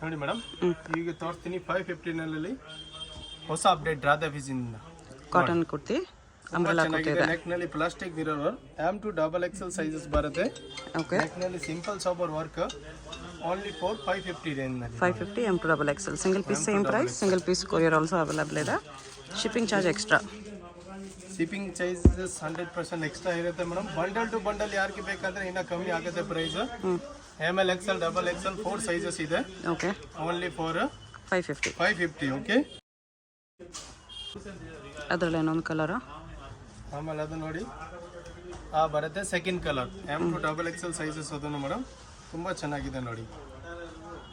ನೋಡಿ ಮೇಡಮ್, ಈಗ ತೋರಿಸ್ತೀನಿ 550 ಹೊಸ ಅಪ್ಡೇಟ್ ರಾಧಾ ಫಿಜಿಂದ ಕಾಟನ್ ಕುರ್ತಿ ಅಂಬ್ರೆಲಾ ಕುರ್ತಿ ಇದೆ. ನೆಕ್ ನಲ್ಲಿ plastic mirror work M2XXL sizes ಬರುತ್ತೆ. ಓಕೆ, ನೆಕ್ ನಲ್ಲಿ ಸಿಂಪಲ್ ಸಾಬರ್ ವರ್ಕ್ ಓನ್ಲಿ ಫಾರ್ 550 ರೇಂಜ್ ನಲ್ಲಿ. 550 M2XXL single piece same price, single piece courier also available ಇದೆ. Shipping charge extra. Shipping charges 100% extra ಇರುತ್ತೆ madam. Bundle to bundle ಯಾರಿಗೆ ಬೇಕಾದ್ರೆ ಇನ್ನೂ ಕಮ್ಮಿ ಆಗುತ್ತೆ price. ML XL XXL 4 sizes ಇದೆ. Okay, only for 550. ಓಕೆ, ಅದರಲ್ಲಿ ಇನ್ನೊಂದು ಕಲರ್. ಆಮೇಲೆ ಅದು ನೋಡಿ ಬರುತ್ತೆ ಸೆಕೆಂಡ್ ಕಲರ್ M2XXL ಸೈಜಸ್. ಅದನ್ನು ಮೇಡಮ್ ತುಂಬ ಚೆನ್ನಾಗಿದೆ ನೋಡಿ.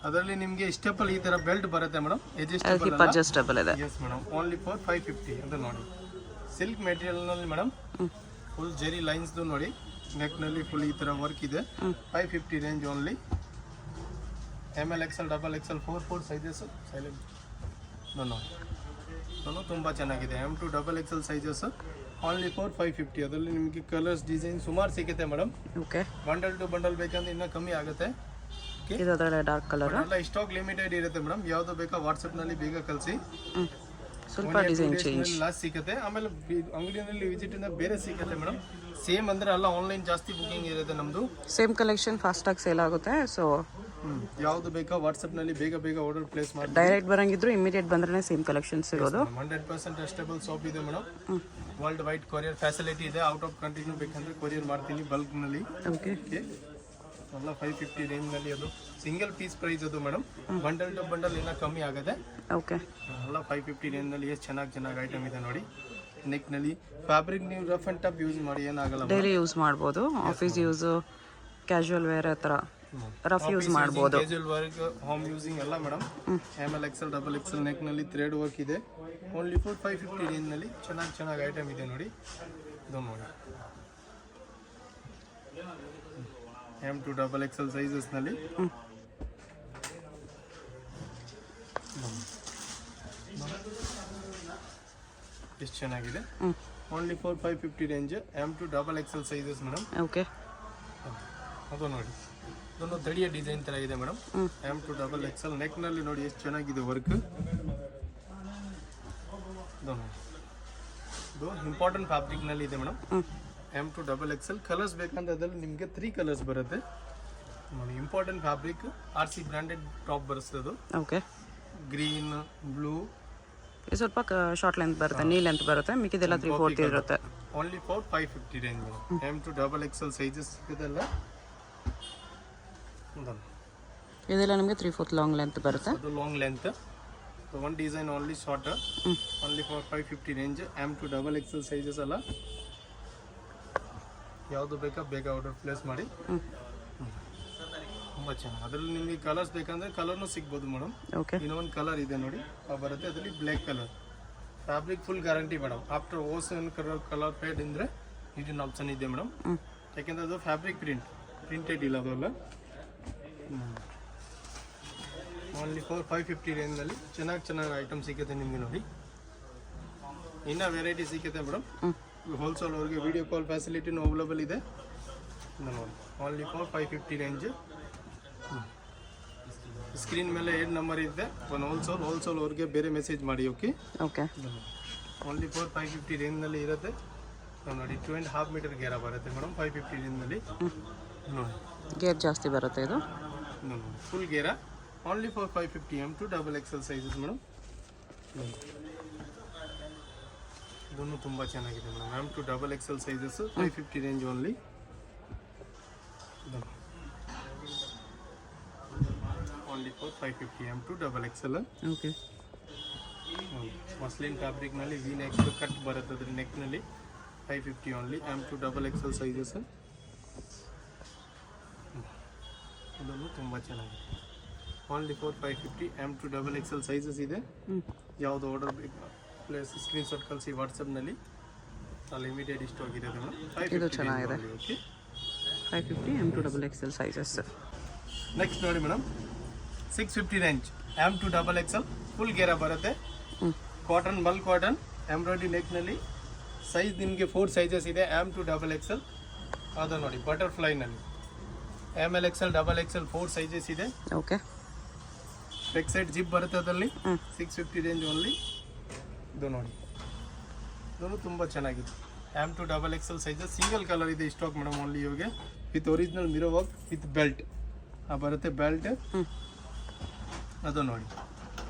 ಅದರಲ್ಲಿ ನಿಮಗೆ ಸ್ಟೆಪಲ್ ಈ ಥರ ಬೆಲ್ಟ್ ಬರುತ್ತೆ ಮೇಡಮ್, ಅಡ್ಜಸ್ಟಬಲ್ ಇದೆ. Yes madam, only for 550. ಅದು ನೋಡಿ ಸಿಲ್ಕ್ ಮೆಟೀರಿಯಲ್ನಲ್ಲಿ ಮೇಡಮ್, ಫುಲ್ ಜೆರಿ ಲೈನ್ಸ್ದು ನೋಡಿ. ನೆಕ್ನಲ್ಲಿ ಫುಲ್ ಈ ಥರ ವರ್ಕ್ ಇದೆ. 550 range only. ML XL XXL 4 sizes. Silent ನೋಡಿ, ತುಂಬ ಚೆನ್ನಾಗಿದೆ. M2XXL sizes only for 550. ಅದರಲ್ಲಿ ನಿಮಗೆ ಕಲರ್ಸ್ ಡಿಸೈನ್ ಸುಮಾರು ಸಿಗುತ್ತೆ madam. Okay, bundle to bundle ಬೇಕಂದ್ರೆ ಇನ್ನೂ ಕಮ್ಮಿ ಆಗುತ್ತೆ. ಇದು ಅದರ ಡಾರ್ಕ್ ಕಲರ್. ಎಲ್ಲ ಸ್ಟಾಕ್ ಲಿಮಿಟೆಡ್ ಇರುತ್ತೆ ಮೇಡಮ್. ಯಾವುದು ಬೇಕಾ ವಾಟ್ಸಪ್ನಲ್ಲಿ ಬೇಗ ಕಳಿಸಿ. ಸ್ವಲ್ಪ ಡಿಸೈನ್ ಚೇಂಜ್ ಲಾಸ್ಟ್ ಸಿಗುತ್ತೆ. ಆಮೇಲೆ ಅಂಗಡಿಯಲ್ಲಿ ವಿಸಿಟ್ ಇಂದ ಬೇರೆ ಸಿಗುತ್ತೆ ಮೇಡಮ್. ಸೇಮ್ ಅಂದ್ರೆ ಅಲ್ಲ, ಆನ್ಲೈನ್ ಜಾಸ್ತಿ ಬುಕಿಂಗ್ ಇರುತ್ತೆ ನಮ್ಮದು. ಸೇಮ್ ಕಲೆಕ್ಷನ್ ಫಾಸ್ಟಾಗಿ ಸೇಲ್ ಆಗುತ್ತೆ. ಸೊ ಯಾವುದು ಬೇಕಾ ವಾಟ್ಸಪ್ನಲ್ಲಿ ಬೇಗ ಆರ್ಡರ್ ಪ್ಲೇಸ್ ಮಾಡಿ. ಡೈರೆಕ್ಟ್ ಬರಂಗಿದ್ರು ಇಮಿಡಿಯೇಟ್ ಬಂದ್ರೆ ಸೇಮ್ ಕಲೆಕ್ಷನ್ ಸಿಗೋದು. 100% ಟ್ರಸ್ಟಬಲ್ ಶಾಪ್ ಇದೆ madam. World wide courier facility ಇದೆ. ಔಟ್ ಆಫ್ ಕಂಟ್ರಿನೂ ಬೇಕಂದ್ರೆ ಕೊರಿಯರ್ ಮಾಡ್ತೀನಿ ಬಲ್ಕ್ನಲ್ಲಿ. ಓಕೆ, ಎಲ್ಲ 550 ರೇಂಜ್ನಲ್ಲಿ. ಅದು ಸಿಂಗಲ್ ಪೀಸ್ ಪ್ರೈಸ್ ಅದು ಮೇಡಮ್. ಬಂಡಲ್ ಟು ಬಂಡಲ್ ಇನ್ನೂ ಕಮ್ಮಿ ಆಗುತ್ತೆ. ಓಕೆ, ಎಲ್ಲ 550 ರೇಂಜ್ನಲ್ಲಿ ಎಷ್ಟು ಚೆನ್ನಾಗಿ ಐಟಮ್ ಇದೆ ನೋಡಿ. ನೆಕ್ನಲ್ಲಿ ಫ್ಯಾಬ್ರಿಕ್ ನೀವು ರಫ್ ಅಂಡ್ ಟಫ್ ಯೂಸ್ ಮಾಡಿ, ಏನಾಗಲ್ಲ. ಡೈಲಿ ಯೂಸ್ ಮಾಡ್ಬೋದು, ಆಫೀಸ್ ಯೂಸ್, ಕ್ಯಾಶುವಲ್ ವೇರ್ ಆ ಥರ ರಫ್ ಯೂಸ್ ಮಾಡ್ಬೋದು. ಕ್ಯಾಶುವಲ್ ವರ್ಕ್, ಹೋಮ್ ಯೂಸಿಂಗ್ ಎಲ್ಲ ಮೇಡಮ್. ML XL XXL ನೆಕ್ನಲ್ಲಿ ಥ್ರೆಡ್ ವರ್ಕ್ ಇದೆ. ಓನ್ಲಿ ಫಾರ್ 550 ರೇಂಜ್ನಲ್ಲಿ ಚೆನ್ನಾಗಿ ಐಟಮ್ ಇದೆ ನೋಡಿ. ಇದು ನೋಡಿ M2XXL ಸೈಜಸ್ನಲ್ಲಿ. ಎಷ್ಟು ಚೆನ್ನಾಗಿದೆ. Only for 550 range M2XXL sizes madam. Okay, ಅದು ನೋಡಿ, ಇದೊಂದು ತಡಿಯ ಡಿಸೈನ್ ಥರ ಇದೆ ಮೇಡಮ್. M2XXL ನೆಕ್ನಲ್ಲಿ ನೋಡಿ ಎಷ್ಟು ಚೆನ್ನಾಗಿದೆ ವರ್ಕ್. ಇದು ಇಂಪಾರ್ಟೆಂಟ್ ಫ್ಯಾಬ್ರಿಕ್ನಲ್ಲಿ ಇದೆ ಮೇಡಮ್. M2XXL ಕಲರ್ಸ್ ಬೇಕಂದ್ರೆ ಅದರಲ್ಲಿ ನಿಮಗೆ 3 ಕಲರ್ಸ್ ಬರುತ್ತೆ ನೋಡಿ. Important fabric, RC branded top ಬರುತ್ತೆ. ಅದು ಓಕೆ, ಗ್ರೀನ್, ಬ್ಲೂ, ಸ್ವಲ್ಪ ಶಾರ್ಟ್ ಲೆಂತ್ ಬರುತ್ತೆ, ನೀ ಲೆಂತ್ ಬರುತ್ತೆ, ಮಿಕ್ಕಿದೆಲ್ಲ 3/4 ಇರುತ್ತೆ. Only for 550 range madam. M2XXL sizes ಸಿಗೋದಲ್ಲ. ಇದೆಲ್ಲ ನಿಮಗೆ 3/4 ಲಾಂಗ್ ಲೆಂತ್ ಬರುತ್ತೆ. ಅದು long length. One design only short. Only for 550 range. M2XXL sizes ಅಲ್ಲ. ಯಾವುದು ಬೇಕಾ ಬೇಗ ಆರ್ಡರ್ ಪ್ಲೇಸ್ ಮಾಡಿ. ತುಂಬ ಚೆನ್ನಾಗಿ. ಅದರಲ್ಲಿ ನಿಮಗೆ ಕಲರ್ಸ್ ಬೇಕಂದ್ರೆ ಕಲರ್ನು ಸಿಗ್ಬೋದು ಮೇಡಮ್. ಓಕೆ, ಇನ್ನೊಂದು ಕಲರ್ ಇದೆ ನೋಡಿ, ಬರುತ್ತೆ. ಅದರಲ್ಲಿ black colour. Fabric full guarantee madam. After ಓಸನ್ ಕಲರ್ ಫೇಡ್ ಅಂದರೆ ಇದನ್ನ ಆಪ್ಷನ್ ಇದೆ ಮೇಡಮ್. ಯಾಕೆಂದರೆ ಅದು ಫ್ಯಾಬ್ರಿಕ್ ಪ್ರಿಂಟೆಡ್ ಇಲ್ಲ ಅದೆಲ್ಲ. ಓನ್ಲಿ ಫಾರ್ 550 ರೇಂಜ್ನಲ್ಲಿ ಚೆನ್ನಾಗಿ ಐಟಮ್ ಸಿಗುತ್ತೆ ನಿಮಗೆ ನೋಡಿ. ಇನ್ನೂ ವೆರೈಟಿ ಸಿಗುತ್ತೆ ಮೇಡಮ್. ಹೋಲ್ಸೇಲ್ ಅವ್ರಿಗೆ ವಿಡಿಯೋ ಕಾಲ್ ಫೆಸಿಲಿಟಿನೂ ಅವೈಲೇಬಲ್ ಇದೆ ನೋಡಿ. Only for 550 range. ಸ್ಕ್ರೀನ್ ಮೇಲೆ 2 ನಂಬರ್ ಇದೆ. ಒಂದು ಹೋಲ್ಸೇಲ್ ಅವ್ರಿಗೆ ಬೇರೆ ಮೆಸೇಜ್ ಮಾಡಿ. ಓಕೆ, ಓನ್ಲಿ ಫಾರ್ 550 ರೇಂಜ್ನಲ್ಲಿ ಇರುತ್ತೆ ನೋಡಿ. 2.5 ಮೀಟರ್ ಗೇರ ಬರುತ್ತೆ ಮೇಡಮ್ 550 ರೇಂಜ್ನಲ್ಲಿ ನೋಡಿ. ಗೇರ್ ಜಾಸ್ತಿ ಬರುತ್ತೆ ಇದು. ಫುಲ್ ಗೇರ. Only for 550 M2XXL sizes madam. ಇದನ್ನು ತುಂಬ ಚೆನ್ನಾಗಿದೆ madam. M2XXL sizes 550 range only. Only for 550 M2XXL. Okay, muslin ಫ್ಯಾಬ್ರಿಕ್ನಲ್ಲಿ ವಿ ನೆಕ್ ಕಟ್ ಬರುತ್ತೆ. ಅದ್ರ ನೆಕ್ನಲ್ಲಿ 550 ಓನ್ಲಿ. M2XXL sizes. ಇದನ್ನು ತುಂಬ ಚೆನ್ನಾಗಿದೆ. ಓನ್ಲಿ ಫಾರ್ 550 M2XXL ಸೈಜಸ್ ಇದೆ. ಯಾವುದು ಆರ್ಡರ್ ಬೇಕು ಪ್ಲೇಸ್ ಸ್ಕ್ರೀನ್ಶಾಟ್ ಕಳಿಸಿ ವಾಟ್ಸಪ್ನಲ್ಲಿ. ಅಲ್ಲಿ ಇಮಿಡಿಯೇಟ್ ಇಷ್ಟು ಹೋಗಿರೋದು ಮೇಡಮ್. ಇದು ಚೆನ್ನಾಗಿದೆ. Okay, 550 M2XXL sizes. ನೆಕ್ಸ್ಟ್ ನೋಡಿ ಮೇಡಮ್, 650 ರೇಂಜ್ M2XXL ಫುಲ್ ಗೇರ ಬರುತ್ತೆ. ಕಾಟನ್, ಬಲ್ಕ್ ಕಾಟನ್, ಎಂಬ್ರಾಯ್ಡ್ರಿ ನೆಕ್ನಲ್ಲಿ. ಸೈಜ್ ನಿಮಗೆ 4 ಸೈಜಸ್ ಇದೆ. M2XXL. ಅದು ನೋಡಿ ಬಟರ್ಫ್ಲೈನಲ್ಲಿ ML XL XXL 4 ಸೈಜಸ್ ಇದೆ. ಓಕೆ, ಬ್ಯಾಕ್ ಸೈಡ್ ಜಿಪ್ ಬರುತ್ತೆ ಅದರಲ್ಲಿ 650 ರೇಂಜ್ ಓನ್ಲಿ. ಇದು ನೋಡಿ, ಇದನ್ನು ತುಂಬ ಚೆನ್ನಾಗಿದೆ. M2XXL ಸೈಜಸ್ ಸಿಂಗಲ್ ಕಲರ್ ಇದೆ ಸ್ಟಾಕ್ ಮೇಡಮ್ ಓನ್ಲಿ ಇವಾಗ, with original mirror work with belt belt. ಬೆಲ್ಟ್ ಅದು ನೋಡಿ,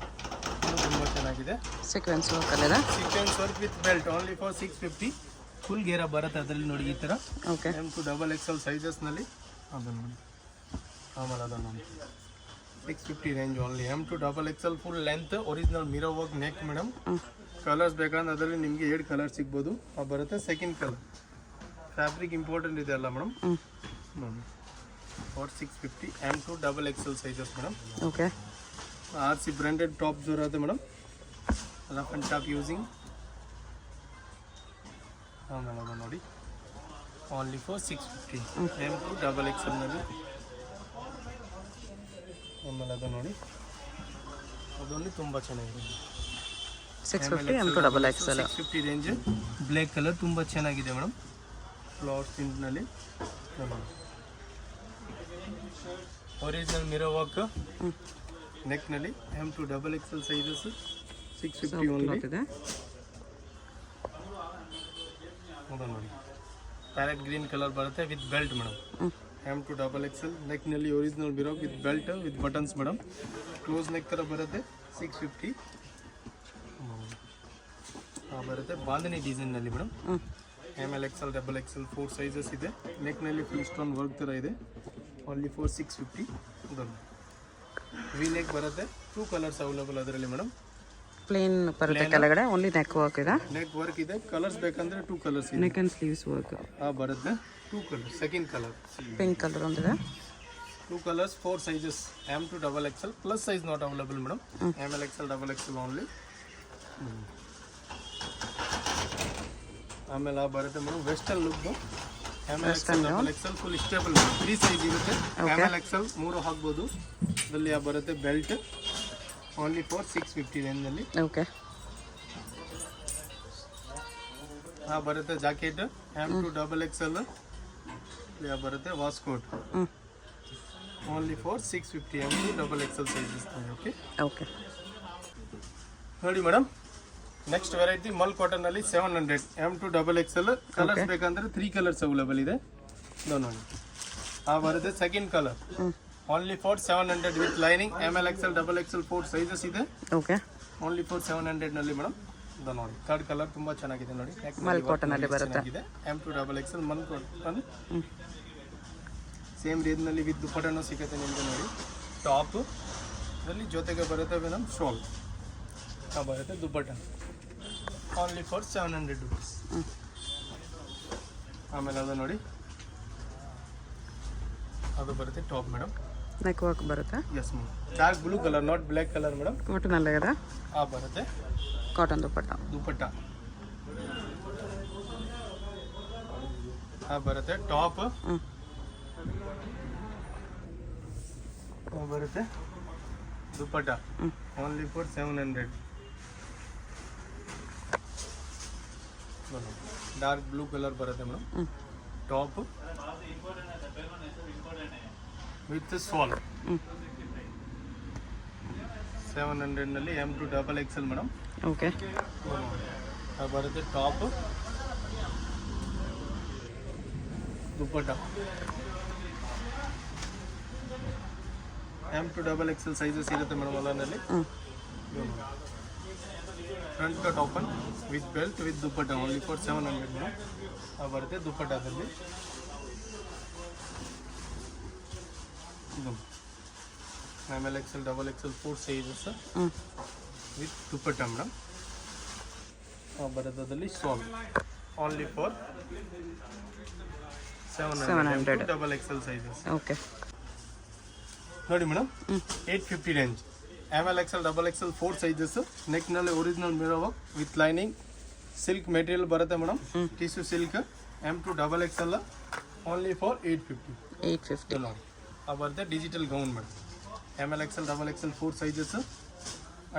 ಇದು ತುಂಬ ಚೆನ್ನಾಗಿದೆ. ಸೀಕ್ವೆನ್ಸ್ ವರ್ಕ್ ಅಲ್ಲಿದೆ. Sequence work with belt only for 650. Full ಗೇರ ಬರುತ್ತೆ ಅದರಲ್ಲಿ ನೋಡಿ ಈ ಥರ. ಓಕೆ. M2XXL ಸೈಜಸ್ನಲ್ಲಿ ಅದು ನೋಡಿ. ಆಮೇಲೆ ಅದು ನೋಡಿ 650 range only. M2XXL full length original mirror work neck madam. Colours ಬೇಕಂದ್ರೆ ಅದರಲ್ಲಿ ನಿಮಗೆ 2 ಕಲರ್ ಸಿಗ್ಬೋದು. ಬರುತ್ತೆ ಸೆಕೆಂಡ್ ಕಲರ್. ಫ್ಯಾಬ್ರಿಕ್ ಇಂಪಾರ್ಟೆಂಟ್ ಇದೆ ಅಲ್ಲ ಮೇಡಮ್ ನೋಡಿ. For 650 M2XXL sizes madam. Okay. RC branded top ಬರುತ್ತೆ madam. Rough and top using. ಆಮೇಲೆ ಅದು ನೋಡಿ ಓನ್ಲಿ ಫಾರ್ 650 M2XXL ನಲ್ಲಿ. ಆಮೇಲೆ ಅದು ನೋಡಿ, ಅದೊಂದು ತುಂಬ ಚೆನ್ನಾಗಿದೆ. 650 M2XXL 650 ರೇಂಜ್. ಬ್ಲ್ಯಾಕ್ ಕಲರ್ ತುಂಬ ಚೆನ್ನಾಗಿದೆ ಮೇಡಮ್. ಫ್ಲವರ್ ಪ್ರಿಂಟ್ನಲ್ಲಿ ಒರಿಜಿನಲ್ ಮಿರೋ ವರ್ಕ್ ನೆಕ್ನಲ್ಲಿ. M2XXL sizes 650 only. ಅದು ನೋಡಿ, ಪ್ಯಾರೆಟ್ ಗ್ರೀನ್ ಕಲರ್ ಬರುತ್ತೆ ವಿತ್ ಬೆಲ್ಟ್ ಮೇಡಮ್. M2XXL ನೆಕ್ನಲ್ಲಿ original mirror with belt with buttons madam. Close neck ಥರ ಬರುತ್ತೆ 650. ಬರುತ್ತೆ ಬಾಂಧನಿ ಡಿಸೈನ್ನಲ್ಲಿ ಮೇಡಮ್. MLXL XXL 4 ಸೈಜಸ್ ಇದೆ. ನೆಕ್ನಲ್ಲಿ ಫುಲ್ ಸ್ಟೋನ್ ವರ್ಕ್ ಥರ ಇದೆ. Only for 650. ಇದೊಂದು ವಿ ನೆಕ್ ಬರುತ್ತೆ. 2 ಕಲರ್ಸ್ ಅವೈಲೇಬಲ್ ಅದರಲ್ಲಿ ಮೇಡಮ್. ಪ್ಲೇನ್ ಬರುತ್ತೆ ಕೆಳಗಡೆ, ಓನ್ಲಿ ನೆಕ್ ವರ್ಕ್ ಇದೆ. ನೆಕ್ ವರ್ಕ್ ಇದೆ. ಕಲರ್ಸ್ ಬೇಕಂದ್ರೆ 2 ಕಲರ್ಸ್ ಇದೆ. ನೆಕ್ ಅಂಡ್ ಸ್ಲೀವ್ಸ್ ವರ್ಕ್ ಬರುತ್ತೆ 2 colour. Second colour pink colour ಒಂದಿದೆ. 2 colours 4 sizes. M2XXL plus size not available madam. MLXL XXL only. ಆಮೇಲೆ ಬರುತ್ತೆ madam western look. MLXL full stable 3 size ಇರುತ್ತೆ. MLXL 3 ಹಾಕ್ಬೋದು. ಅದರಲ್ಲಿ ಬರುತ್ತೆ ಬೆಲ್ಟ್ ಓನ್ಲಿ ಫಾರ್ 650 ರೇಂಜ್ನಲ್ಲಿ. Okay. ಬರುತ್ತೆ ಜಾಕೆಟ್ M2XXL. ಬರುತ್ತೆ waistcoat only for 650 M2XXL sizes. Okay okay. ನೋಡಿ ಮೇಡಮ್, ನೆಕ್ಸ್ಟ್ ವೆರೈಟಿ ಮಲ್ ಕಾಟನ್ ಅಲ್ಲಿ 700 M2XXL. ಕಲರ್ಸ್ ಬೇಕಂದ್ರೆ 3 ಕಲರ್ಸ್ ಅವೈಲೇಬಲ್ ಇದೆ. ನೋಡಿ, ಬರುತ್ತೆ second colour only for 700 with lining. MLXL XXL 4 sizes ಇದೆ. ಓಕೆ. ಓನ್ಲಿ ಫಾರ್ 700 ನಲ್ಲಿ ಮೇಡಮ್. ಇದು ನೋಡಿ, ಥರ್ಡ್ ಕಲರ್ ತುಂಬಾ ಚೆನ್ನಾಗಿದೆ ನೋಡಿ. ಮಲ್ ಕಾಟನ್ ಅಲ್ಲಿ ಬರುತ್ತೆ. M2XXL ಮಲ್ ಕಾಟನ್ ಸೇಮ್ ರೇಂಜ್ ನಲ್ಲಿ ವಿತ್ ದುಪ್ಪಟ್ಟನು ಸಿಗುತ್ತೆ ನಿಮಗೆ ನೋಡಿ. ಟಾಪ್ ಇದರಲ್ಲಿ ಜೊತೆಗೆ ಬರುತ್ತೆ ಮೇಡಮ್ ಶಾಲ್. ಬರುತ್ತೆ ದುಪ್ಪಟ್ಟ ಓನ್ಲಿ ಫಾರ್ 700 ರುಪೀಸ್. ಆಮೇಲೆ ಅದು ನೋಡಿ, ಅದು ಬರುತ್ತೆ ಟಾಪ್ ಮೇಡಮ್. ನೆಕ್ ವರ್ಕ್ ಬರುತ್ತೆ. Yes madam. Dark blue colour, not black colour madam. Cotton ಅಲ್ಲೇ ಇದೆ. ಬರುತ್ತೆ ಕಾಟನ್ ದುಪ್ಪಟ್ಟ. ಬರುತ್ತೆ ಟಾಪ್. ಬರುತ್ತೆ dupatta only for 700. Dark blue colour ಬರುತ್ತೆ ಮೇಡಮ್. ಟಾಪ್ ವಿತ್ ಸಾಲ್ 700 ನಲ್ಲಿ. M2XXL madam. ಓಕೆ. ಬರುತ್ತೆ ಟಾಪ್ ದುಪ್ಪಟ್ಟ. M2XXL ಸೈಜಸ್ ಇರುತ್ತೆ ಮೇಡಮ್ ಅಲ್ಲನಲ್ಲಿ. Front cut open with belt with dupatta only for 700 madam. ಬರುತ್ತೆ ದುಪ್ಪಟ್ಟದಲ್ಲಿ. MLXL XXL 4 sizes with dupatta madam. ಬರೋದಲ್ಲಿ shawl only for 700 XXL sizes. Okay. ನೋಡಿ madam, 850 range. MLXL XXL 4 sizes. ನೆಕ್ನಲ್ಲಿ original mirror work with lining. Silk material ಬರುತ್ತೆ madam. Tissue silk. M2XXL only for 850. ನೋಡಿ, ಬರುತ್ತೆ digital gown madam. MLXL XXL 4 sizes.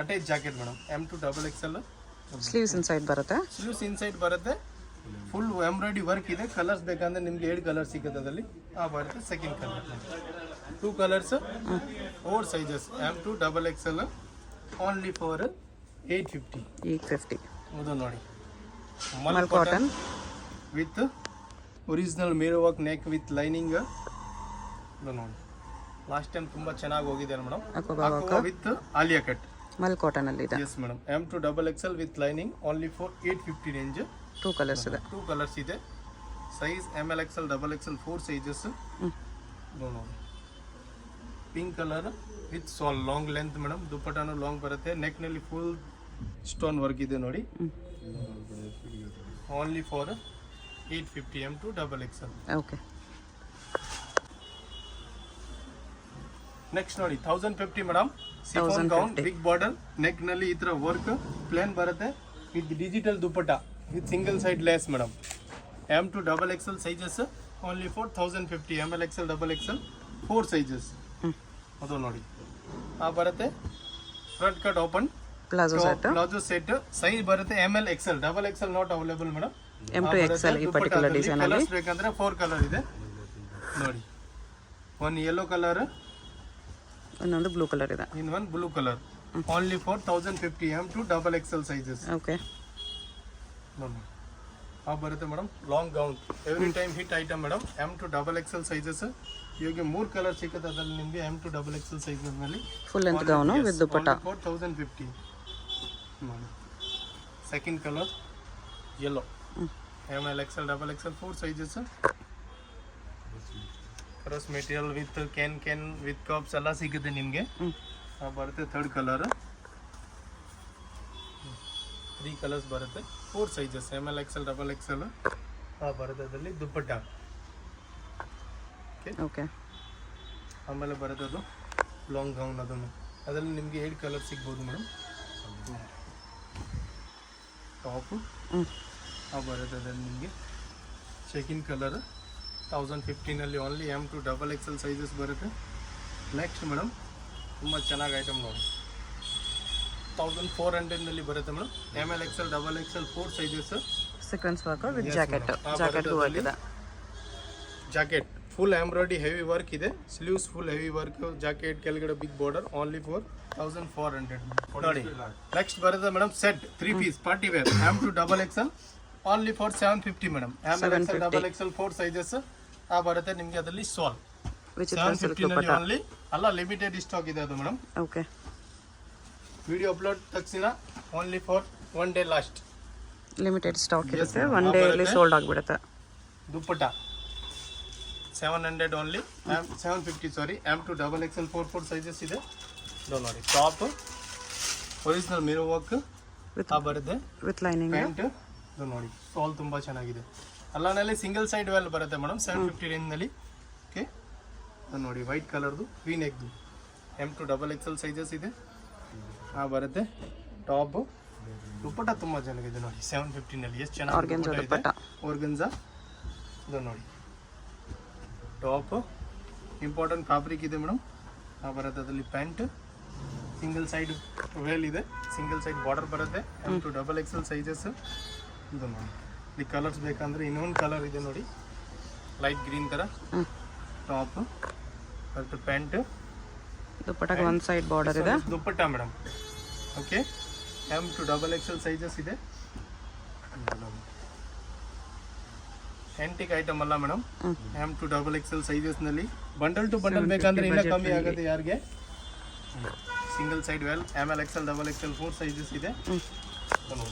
Attach jacket madam. M2XXL sleeves inside ಬರುತ್ತೆ. Sleeves inside ಬರುತ್ತೆ. Full embroidery work ಇದೆ. Colours ಬೇಕಂದ್ರೆ ನಿಮಗೆ 7 colour ಸಿಗುತ್ತೆ ಅದರಲ್ಲಿ. ಬರುತ್ತೆ second colour. 2 colors, 4 sizes. M2 double XL only for 850. 850. ಹೌದು ನೋಡಿ. Mal cotton. With original mirror work neck with lining. ಇದು ನೋಡಿ. ಲಾಸ್ಟ್ ಟೈಮ್ ತುಂಬಾ ಚೆನ್ನಾಗಿ ಹೋಗಿದೆ madam. Aqua with Alia cut. Mal cotton ಅಲ್ಲಿ ಇದೆ. Yes madam. M2 double XL with lining only for 850 range. 2 colours ಇದೆ. 2 ಕಲರ್ಸ್ ಇದೆ. Size ML XL double XL 4 sizes. ನೋಡಿ. Pink colour with shawl long length madam. ದುಪ್ಪಟಾನು long ಬರುತ್ತೆ. Neck ನಲ್ಲಿ full stone work ಇದೆ ನೋಡಿ. Only for 850 M2 double XL. Okay. Next ನೋಡಿ 1050 madam. Chiffon gown big border neck ನಲ್ಲಿ ಈ ತರ ವರ್ಕ್ ಪ್ಲೇನ್ ಬರುತ್ತೆ with digital dupatta with single side lace madam. M2 double XL sizes only for 1050. ML XL double XL 4 sizes. ಅದು ನೋಡಿ ಬರುತ್ತೆ. Front cut open palazzo set size ಬರುತ್ತೆ. ML XL double XL not available madam. M2 XL ಈ particular design ಅಲ್ಲಿ colours ಬೇಕಂದ್ರೆ 4 colour ಇದೆ ನೋಡಿ. One yellow colour, ಇನ್ನೊಂದು ಬ್ಲೂ ಕಲರ್ ಇದೆ, in one blue colour. Only for 1050 M2 double XL sizes. Okay. ನೋಡಿ ಬರುತ್ತೆ madam. Long gown every time hit item madam. M2 double XL sizes. ಇವಾಗ 3 colour ಸಿಗುತ್ತೆ ಅದರಲ್ಲಿ ನಿಮಗೆ. M2 double XL ಸೈಜಸ್ ನಲ್ಲಿ full length gown with ದುಪ್ಪಟ್ಟ 1050. ನೋಡಿ second colour yellow. ML XL double XL 4 sizes. Cross material with can with cups ಎಲ್ಲ ಸಿಗುತ್ತೆ ನಿಮಗೆ. ಬರುತ್ತೆ ಥರ್ಡ್ ಕಲರ್. 3 ಕಲರ್ಸ್ ಬರುತ್ತೆ. 4 sizes. ML XL double XL ಬರುತ್ತೆ. ಅದರಲ್ಲಿ ದುಪ್ಪಟ್ಟ. ಓಕೆ. ಆಮೇಲೆ ಬರುತ್ತೆ ಅದು ಲಾಂಗ್ ಗೌನ್. ಅದನ್ನು ಅದರಲ್ಲಿ ನಿಮಗೆ 8 ಕಲರ್ ಸಿಗ್ಬೋದು ಮೇಡಮ್. ಟಾಪು ಬರುತ್ತೆ. ಅದರಲ್ಲಿ ನಿಮಗೆ ಸೆಕೆಂಡ್ ಕಲರ್ 1050ನಲ್ಲಿ only M2 double XL sizes ಬರುತ್ತೆ. ನೆಕ್ಸ್ಟ್ ಮೇಡಮ್ ತುಂಬ ಚೆನ್ನಾಗಿ ಐಟಮ್ ನೋಡಿ. 1400ನಲ್ಲಿ ಬರುತ್ತೆ madam. ML XL double XL 4 sizes. Sequence work with jacket. Jacket work ಇದೆ. Jacket full embroidery heavy work ಇದೆ. Sleeves full heavy work. Jacket ಕೆಳಗಡೆ ಬಿಗ್ ಬಾರ್ಡರ್. ಓನ್ಲಿ ಫಾರ್ 1400 ನೋಡಿ. ನೆಕ್ಸ್ಟ್ ಬರುತ್ತೆ madam set 3 piece party wear M2 double XL only for 750 madam. ML XL double XL 4 sizes ಬರುತ್ತೆ ನಿಮಗೆ. ಅದರಲ್ಲಿ ಸಾಲ್ 750ನಲ್ಲಿ only ಅಲ್ಲ, limited stock ಇದೆ ಅದು ಮೇಡಮ್. ಓಕೆ. ವಿಡಿಯೋ ಅಪ್ಲೋಡ್ ತಕ್ಷಣ only for 1 day last. Limited stock ಇರುತ್ತೆ. 1 ಡೇ ಅಲ್ಲಿ ಸೋಲ್ಡ್ ಆಗಿಬಿಡುತ್ತೆ. ದುಪ್ಪಟ್ಟ 700 ಓನ್ಲಿ. 750 ಸಾರಿ. M2 double XL 4 ಸೈಜಸ್ ಇದೆ. ನೋಡಿ ಟಾಪ್ ಒರಿಜಿನಲ್ ಮಿರರ್ ವರ್ಕ್ ಬರುತ್ತೆ ವಿತ್ ಲೈನಿಂಗ್. ಪ್ಯಾಂಟ್ ನೋಡಿ ಸಾಲ್ ತುಂಬ ಚೆನ್ನಾಗಿದೆ. ಅಲ್ಲನಲ್ಲಿ ಸಿಂಗಲ್ ಸೈಡ್ ವೆಲ್ ಬರುತ್ತೆ ಮೇಡಮ್. 750 ರೇಂಜ್ನಲ್ಲಿ. ಓಕೆ. ನೋಡಿ ವೈಟ್ ಕಲರ್ದು V ನೆಕ್ದು M2 double XL sizes ಇದೆ. ಬರುತ್ತೆ ಟಾಪ್. ದುಪ್ಪಟ್ಟ ತುಂಬ ಚೆನ್ನಾಗಿದೆ ನೋಡಿ. 750ನಲ್ಲಿ ಎಷ್ಟು ಚೆನ್ನಾಗಿ ದುಪ್ಪಟ್ಟ. ಆರ್ಗನ್ಜಾ ಇದು ನೋಡಿ ಟಾಪ್. ಇಂಪಾರ್ಟೆಂಟ್ ಫ್ಯಾಬ್ರಿಕ್ ಇದೆ ಮೇಡಮ್. ಬರುತ್ತೆ ಅದರಲ್ಲಿ ಪ್ಯಾಂಟ್. ಸಿಂಗಲ್ ಸೈಡ್ ವೇಲ್ ಇದೆ. ಸಿಂಗಲ್ ಸೈಡ್ ಬಾರ್ಡರ್ ಬರುತ್ತೆ. M2 double XL sizes. ಇದು ನೋಡಿ. ಈ ಕಲರ್ಸ್ ಬೇಕಂದ್ರೆ ಇನ್ನೊಂದು ಕಲರ್ ಇದೆ ನೋಡಿ, ಲೈಟ್ ಗ್ರೀನ್ ಥರ. ಟಾಪ್ ಬರುತ್ತೆ. ಪ್ಯಾಂಟ್. ದುಪ್ಪಟ್ಟಾಗ ಒಂದು ಸೈಡ್ ಬಾರ್ಡರ್ ಇದೆ. Dupatta madam. Okay. M2 double XL sizes ಇದೆ. ಆಂಟಿಕ್ ಐಟಮ್ ಅಲ್ಲ ಮೇಡಮ್. M2 double XL ಸೈಜಸ್ನಲ್ಲಿ ಬಂಡಲ್ ಟು ಬಂಡಲ್ ಬೇಕಂದ್ರೆ ಇನ್ನೂ ಕಮ್ಮಿ ಆಗುತ್ತೆ ಯಾರಿಗೆ. ಸಿಂಗಲ್ ಸೈಡ್ ವೆಲ್ ML XL double XL 4 sizes ಇದೆ.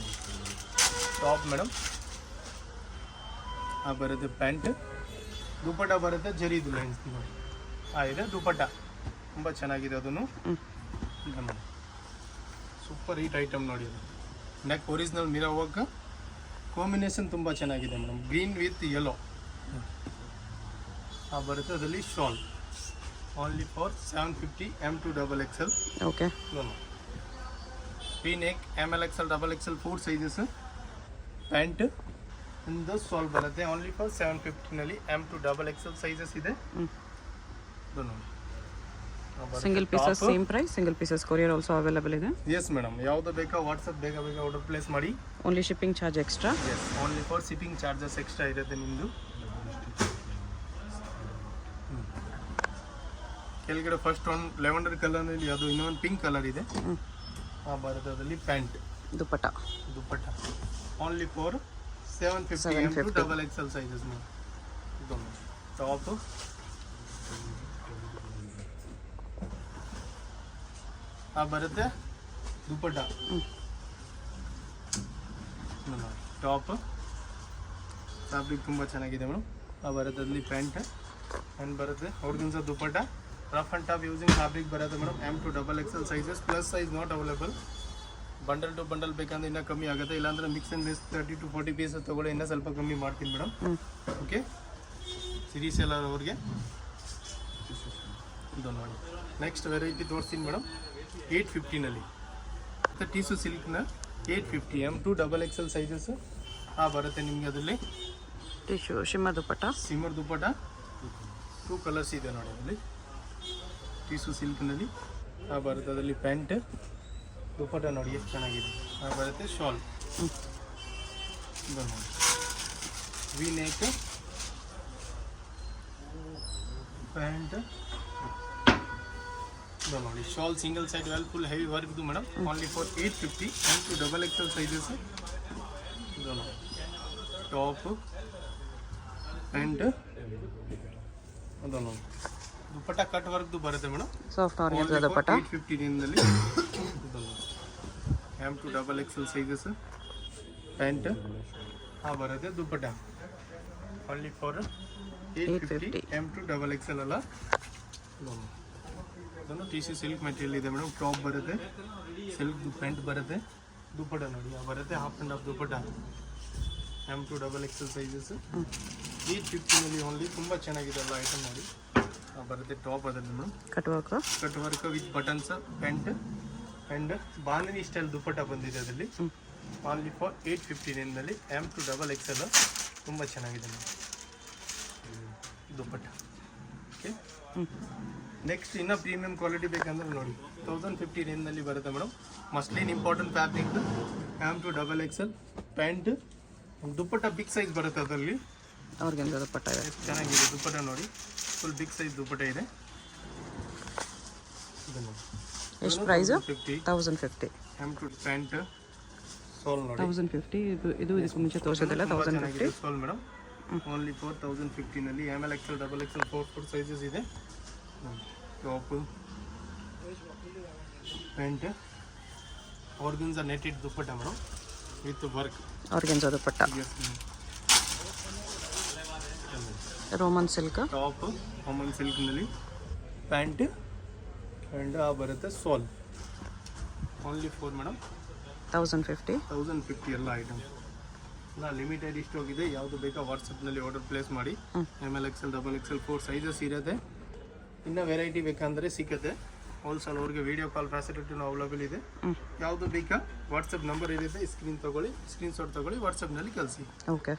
ಟಾಪ್ ಮೇಡಮ್ ಬರುತ್ತೆ. ಪ್ಯಾಂಟ್. ದುಪ್ಪಟ್ಟ ಬರುತ್ತೆ ಜರಿದು ಲೈನ್ಸ್ ನೋಡಿ. ಇದೆ ದುಪ್ಪಟ್ಟ ತುಂಬ ಚೆನ್ನಾಗಿದೆ. ಅದನ್ನು ಸೂಪರ್ ಹೀಟ್ ಐಟಮ್ ನೋಡಿ. ಅದು neck original mirror work combination ತುಂಬ ಚೆನ್ನಾಗಿದೆ ಮೇಡಮ್. ಗ್ರೀನ್ ವಿತ್ ಯೆಲ್ಲೋ ಬರುತ್ತೆ. ಅದರಲ್ಲಿ shawl only for 750 M2 double XL. Okay. V neck ML XL double XL 4 sizes. Pant ಇಂದ ಸಾಲ್ ಬರುತ್ತೆ. ಓನ್ಲಿ ಫಾರ್ 750ನಲ್ಲಿ M2 double XL ಸೈಜಸ್ ಇದೆ. Single pieces same price. Single pieces courier also available ಇದೆ. Yes madam. ಯಾವುದು ಬೇಕಾ WhatsApp ಬೇಗ order place ಮಾಡಿ. Only shipping charge extra. Yes only for shipping charges extra ಇರುತ್ತೆ ನಿಮ್ಮದು. ಕೆಳಗಡೆ ಫಸ್ಟ್ ಒಂದು ಲೆವೆಂಡರ್ ಕಲರ್ನಲ್ಲಿ ಅದು ಇನ್ನೊಂದು ಪಿಂಕ್ ಕಲರ್ ಇದೆ ಆ ಬರ್ತದಲ್ಲಿ pant dupatta only for 750 double XL sizes ಮೇಲೆ ಇದೊಂದು ಟಾಪ್ ಆ ಬರುತ್ತೆ ದುಪ್ಪಟ್ಟ ಟಾಪ್ ಫ್ಯಾಬ್ರಿಕ್ ತುಂಬ ಚೆನ್ನಾಗಿದೆ ಮೇಡಮ್ ಆ ಬರುತ್ತೆ ಅಲ್ಲಿ ಪ್ಯಾಂಟ್ ಆ್ಯಂಡ್ ಬರುತ್ತೆ ಹುಡುಗನ dupatta rough and top using fabric ಬರುತ್ತೆ madam M2 double XL sizes plus size not available bundle to bundle ಬೇಕಂದ್ರೆ ಇನ್ನೂ ಕಮ್ಮಿ ಆಗುತ್ತೆ ಇಲ್ಲಾಂದ್ರೆ mix and mix 30 to 40 pieces ತೊಗೊಳ್ಳಿ ಇನ್ನೂ ಸ್ವಲ್ಪ ಕಮ್ಮಿ ಮಾಡ್ತೀನಿ ಮೇಡಮ್ ಓಕೆ ಸಿರೀಸ್ ಎಲ್ಲ ಅವ್ರಿಗೆ ಇದು ನೋಡಿ ನೆಕ್ಸ್ಟ್ ವೆರೈಟಿ ತೋರಿಸ್ತೀನಿ ಮೇಡಮ್ 850ನಲ್ಲಿ ಮತ್ತು ಟೀಸು ಸಿಲ್ಕ್ನ 850 M2 ಡಬಲ್ ಎಕ್ಸೆಲ್ ಸೈಜಸ್ ಬರುತ್ತೆ ನಿಮಗೆ ಅದರಲ್ಲಿ ಟಿಶ್ಯೂ ಶಿಮ್ಮರ್ ದುಪ್ಪಟ್ಟ 2 ಕಲರ್ಸ್ ಇದೆ ನೋಡಿ ಅದರಲ್ಲಿ ಟೀಸು ಸಿಲ್ಕ್ನಲ್ಲಿ ಬರುತ್ತೆ ಅದರಲ್ಲಿ ಪ್ಯಾಂಟ್ ದುಪ್ಪಟ್ಟ ನೋಡಿ ಎಷ್ಟು ಚೆನ್ನಾಗಿದೆ ಬರುತ್ತೆ ಶಾಲ್ ಇದು ನೋಡಿ ವಿ ನೆಕ್ ಪ್ಯಾಂಟ್ ಇದು ನೋಡಿ ಶಾಲ್ ಸಿಂಗಲ್ ಸೈಡ್ ವೆಲ್ ಫುಲ್ ಹೆವಿ ವರ್ಕ್ ಇದು madam only for 850 M2 double XL sizes ಇದು ನೋಡಿ ಟಾಪ್ ಪ್ಯಾಂಟ್ ಅದು ನೋಡಿ ದುಪ್ಪಟ್ಟ ಕಟ್ ವರ್ಕ್ದು ಬರುತ್ತೆ ಮೇಡಮ್ ಸಾಫ್ಟ್ ಆರ್ಗನ್ಸಾ ದುಪ್ಪಟ್ಟ 850 ರಿಂದಲ್ಲಿ M2 double XL sizes pant ಬರುತ್ತೆ dupatta only for 850 M2 double XL ಅಲ್ಲ ಇದನ್ನು ಟಿ ಸಿ ಸಿಲ್ಕ್ ಮೆಟೀರಿಯಲ್ ಇದೆ ಮೇಡಮ್ ಟಾಪ್ ಬರುತ್ತೆ ಸಿಲ್ಕ್ ಪ್ಯಾಂಟ್ ಬರುತ್ತೆ ದುಪ್ಪಟ್ಟ ನೋಡಿ ಬರುತ್ತೆ half and half dupatta M2 double XL sizes 850ನಲ್ಲಿ ಓನ್ಲಿ ತುಂಬ ಚೆನ್ನಾಗಿದೆ ಅಲ್ಲ ಐಟಮ್ ನೋಡಿ ಬರುತ್ತೆ ಟಾಪ್ ಅದರಲ್ಲಿ madam cut work with buttons pant and bandhani style dupatta ಬಂದಿದೆ ಅದರಲ್ಲಿ ಓನ್ಲಿ ಫಾರ್ 850ನಲ್ಲಿ M2 ಡಬಲ್ ಎಕ್ಸೆಲ್ ತುಂಬ ಚೆನ್ನಾಗಿದೆ ಮೇಡಮ್ ದುಪ್ಪಟ್ಟ ಓಕೆ ನೆಕ್ಸ್ಟ್ ಇನ್ನೂ ಪ್ರೀಮಿಯಂ ಕ್ವಾಲಿಟಿ ಬೇಕಂದ್ರೆ ನೋಡಿ 1050 ರೇಂಜ್ನಲ್ಲಿ ಬರುತ್ತೆ madam muslin important fabric M2 double XL pant dupatta big size ಬರುತ್ತೆ ಅದರಲ್ಲಿ ಆರ್ಗನ್ಸಾ ದುಪ್ಪಟ್ಟ ಇದೆ ಚೆನ್ನಾಗಿದೆ ದುಪ್ಪಟ್ಟ ನೋಡಿ ಫುಲ್ ಬಿಗ್ ಸೈಜ್ ದುಪ್ಪಟ್ಟ ಇದೆ ಎಷ್ಟು ಪ್ರೈಸ್ 1050 M2 ಪ್ಯಾಂಟ್ ಸೋಲ್ ನೋಡಿ 1050 ಇದು ಇದಕ್ಕೆ ಮುಂಚೆ ತೋರಿಸೋದಿಲ್ಲ 1050 ಸೋಲ್ ಮೇಡಮ್ ಓನ್ಲಿ 4050ನಲ್ಲಿ ML XL double XL 4 sizes ಇದೆ top pant organza netted dupatta madam with work organza dupatta Roman silk top Roman ಸಿಲ್ಕ್ನಲ್ಲಿ ಪ್ಯಾಂಟ್ ಆ್ಯಂಡ್ ಬರುತ್ತೆ ಸೋಲ್ ಓನ್ಲಿ ಫಾರ್ ಮೇಡಮ್ 1050 ಎಲ್ಲ ಐಟಮ್ ಎಲ್ಲ ಲಿಮಿಟೆಡ್ ಇಷ್ಟು ಹೋಗಿದೆ ಯಾವುದು ಬೇಕಾ ವಾಟ್ಸಪ್ನಲ್ಲಿ ಆರ್ಡರ್ ಪ್ಲೇಸ್ ಮಾಡಿ ML XL double XL 4 sizes ಇರುತ್ತೆ ಇನ್ನು ವೆರೈಟಿ ಬೇಕಂದರೆ ಸಿಗುತ್ತೆ ಹೋಲ್ಸೇಲ್ ಅವ್ರಿಗೆ ವಿಡಿಯೋ ಕಾಲ್ ಫೆಸಿಲಿಟಿನೂ ಅವೈಲೇಬಲ್ ಇದೆ ಯಾವುದು ಬೇಕಾ ವಾಟ್ಸಪ್ ನಂಬರ್ ಇರುತ್ತೆ ಸ್ಕ್ರೀನ್ಶಾಟ್ ತೊಗೊಳ್ಳಿ ವಾಟ್ಸಪ್ನಲ್ಲಿ ಕಳಿಸಿ ಓಕೆ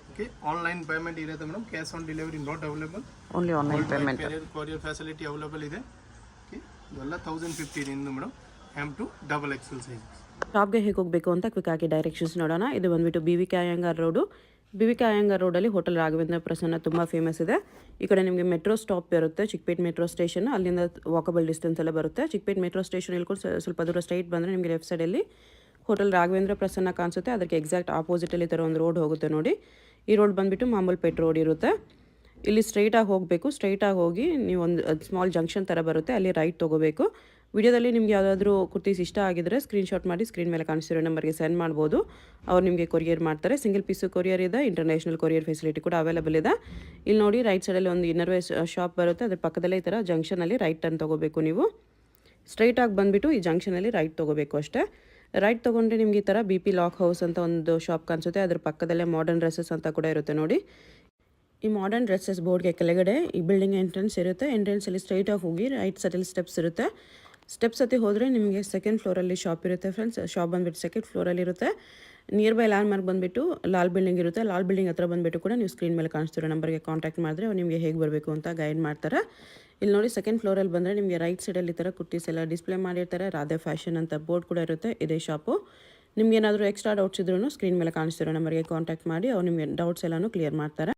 ಆನ್ಲೈನ್ ಪೇಮೆಂಟ್ ಇರುತ್ತೆ madam cash on delivery not available only online payment courier facility available ಇದೆ ಓಕೆ ಇವೆಲ್ಲ 1050 ರಿಂದ madam M2 double XL size ಶಾಪ್ಗೆ ಹೇಗೆ ಹೋಗಬೇಕು ಅಂತ ಕ್ವಿಕ್ ಆಗಿ ಡೈರೆಕ್ಷನ್ಸ್ ನೋಡೋಣ ಇದು ಬಂದ್ಬಿಟ್ಟು BVK Iyengar road BVK Iyengar ರೋಡಲ್ಲಿ ಹೋಟೆಲ್ ರಾಘವೇಂದ್ರ ಪ್ರಸನ್ನ ತುಂಬ ಫೇಮಸ್ ಇದೆ ಈ ಕಡೆ ನಿಮಗೆ ಮೆಟ್ರೋ ಸ್ಟಾಪ್ ಇರುತ್ತೆ ಚಿಕ್ಕಪೇಟ್ ಮೆಟ್ರೋ ಸ್ಟೇಷನ್ ಅಲ್ಲಿಂದ ವಾಕಬಲ್ ಡಿಸ್ಟೆನ್ಸ್ ಎಲ್ಲ ಬರುತ್ತೆ ಚಿಕ್ಕಪೇಟ್ ಮೆಟ್ರೋ ಸ್ಟೇಷನ್ ಇಳ್ಕೊಂಡು ಸ್ವಲ್ಪ ದೂರ ಸ್ಟ್ರೈಟ್ ಬಂದರೆ ನಿಮಗೆ ಲೆಫ್ಟ್ ಸೈಡಲ್ಲಿ ಹೋಟೆಲ್ ರಾಘವೇಂದ್ರ ಪ್ರಸನ್ನ ಕಾಣಿಸುತ್ತೆ ಅದಕ್ಕೆ ಎಕ್ಸಾಕ್ಟ್ ಆಪೋಸಿಟಲ್ಲಿ ಥರ ಒಂದು ರೋಡ್ ಹೋಗುತ್ತೆ ನೋಡಿ ಈ ರೋಡ್ ಬಂದುಬಿಟ್ಟು ಮಾಮೂಲ್ಪೇಟ್ ರೋಡ್ ಇರುತ್ತೆ ಇಲ್ಲಿ ಸ್ಟ್ರೈಟಾಗಿ ಹೋಗಬೇಕು ಸ್ಟ್ರೈಟಾಗಿ ಹೋಗಿ ನೀವು ಒಂದು ಸ್ಮಾಲ್ ಜಂಕ್ಷನ್ ಥರ ಬರುತ್ತೆ ಅಲ್ಲಿ ರೈಟ್ ತೊಗೋಬೇಕು ವಿಡಿಯೋದಲ್ಲಿ ನಿಮ್ಗೆ ಯಾವುದಾದ್ರೂ ಕುರ್ತೀಸ್ ಇಷ್ಟ ಆಗಿದ್ರೆ ಸ್ಕ್ರೀನ್ಶಾಟ್ ಮಾಡಿ ಸ್ಕ್ರೀನ್ ಮೇಲೆ ಕಾಣಿಸ್ತಿರೋ ನಂಬರ್ಗೆ ಸೆಂಡ್ ಮಾಡ್ಬೋದು ಅವ್ರು ನಿಮಗೆ ಕೊರಿಯರ್ ಮಾಡ್ತಾರೆ ಸಿಂಗಲ್ ಪೀಸು ಕೊರಿಯರ್ ಇದೆ ಇಂಟರ್ನ್ಯಾಷನಲ್ ಕೊರಿಯರ್ ಫೆಸಿಲಿಟಿ ಕೂಡ ಅವೈಲೇಬಲ್ ಇದೆ ಇಲ್ಲಿ ನೋಡಿ ರೈಟ್ ಸೈಡಲ್ಲಿ ಒಂದು ಇನ್ನರ್ವೇರ್ ಶಾಪ್ ಬರುತ್ತೆ ಅದ್ರ ಪಕ್ಕದಲ್ಲೇ ಈ ಥರ ಜಂಕ್ಷನಲ್ಲಿ ರೈಟ್ ಟರ್ನ್ ತೊಗೋಬೇಕು ನೀವು ಸ್ಟ್ರೈಟಾಗಿ ಬಂದುಬಿಟ್ಟು ಈ ಜಂಕ್ಷನಲ್ಲಿ ರೈಟ್ ತೊಗೋಬೇಕು ಅಷ್ಟೇ ರೈಟ್ ತೊಗೊಂಡ್ರೆ ನಿಮ್ಗೆ ಈ ಥರ BP ಲಾಕ್ ಹೌಸ್ ಅಂತ ಒಂದು ಶಾಪ್ ಕಾಣಿಸುತ್ತೆ ಅದ್ರ ಪಕ್ಕದಲ್ಲೇ ಮಾಡರ್ನ್ ಡ್ರೆಸ್ಸಸ್ ಅಂತ ಕೂಡ ಇರುತ್ತೆ ನೋಡಿ ಈ ಮಾಡರ್ನ್ ಡ್ರೆಸ್ಸಸ್ ಬೋರ್ಡ್ಗೆ ಕೆಳಗಡೆ ಈ ಬಿಲ್ಡಿಂಗ್ ಎಂಟ್ರೆನ್ಸ್ ಇರುತ್ತೆ ಎಂಟ್ರೆನ್ಸಲ್ಲಿ ಸ್ಟ್ರೈಟಾಗಿ ಹೋಗಿ ರೈಟ್ ಸೈಡಲ್ಲಿ ಸ್ಟೆಪ್ಸ್ ಇರುತ್ತೆ ಸ್ಟೆಪ್ಸ್ ಹತ್ತಿ ಹೋದರೆ ನಿಮಗೆ ಸೆಕೆಂಡ್ ಫ್ಲೋರಲ್ಲಿ ಶಾಪ್ ಇರುತ್ತೆ ಫ್ರೆಂಡ್ಸ್ ಶಾಪ್ ಬಂದುಬಿಟ್ಟು ಸೆಕೆಂಡ್ ಫ್ಲೋರಲ್ಲಿ ಇರುತ್ತೆ ನಿಯರ್ ಬೈ ಲ್ಯಾಂಡ್ ಮಾರ್ಕ್ ಬಂದುಬಿಟ್ಟು ಲಾಲ್ ಬಿಲ್ಡಿಂಗ್ ಇರುತ್ತೆ ಲಾಲ್ ಬಿಲ್ಡಿಂಗ್ ಹತ್ರ ಬಂದುಬಿಟ್ಟು ಕೂಡ ನೀವು ಸ್ಕ್ರೀನ್ ಮೇಲೆ ಕಾಣಿಸ್ತಿರೋ ನಂಬರ್ಗೆ ಕಾಂಟ್ಯಾಕ್ಟ್ ಮಾಡಿದ್ರೆ ಅವ್ರು ನಿಮಗೆ ಹೇಗೆ ಬರಬೇಕು ಅಂತ ಗೈಡ್ ಮಾಡ್ತಾರೆ ಇಲ್ಲಿ ನೋಡಿ ಸೆಕೆಂಡ್ ಫ್ಲೋರಲ್ಲಿ ಬಂದರೆ ನಿಮಗೆ ರೈಟ್ ಸೈಡಲ್ಲಿ ಈ ಥರ ಕುರ್ತೀಸ್ ಎಲ್ಲ ಡಿಸ್ಪ್ಲೇ ಮಾಡಿರ್ತಾರೆ ರಾಧೆ ಫ್ಯಾಷನ್ ಅಂತ ಬೋರ್ಡ್ ಕೂಡ ಇರುತ್ತೆ ಇದೇ ಶಾಪು ನಿಮ್ಗೆ ಏನಾದರೂ ಎಕ್ಸ್ಟ್ರಾ ಡೌಟ್ಸ್ ಇದ್ರೂ ಸ್ಕ್ರೀನ್ ಮೇಲೆ ಕಾಣಿಸ್ತಿರೋ ನಂಬರ್ಗೆ ಕಾಂಟ್ಯಾಕ್ಟ್ ಮಾಡಿ ಅವ್ರು ನಿಮಗೆ ಡೌಟ್ಸ್ ಎಲ್ಲನೂ ಕ್ಲಿಯರ್ ಮಾಡ್ತಾರೆ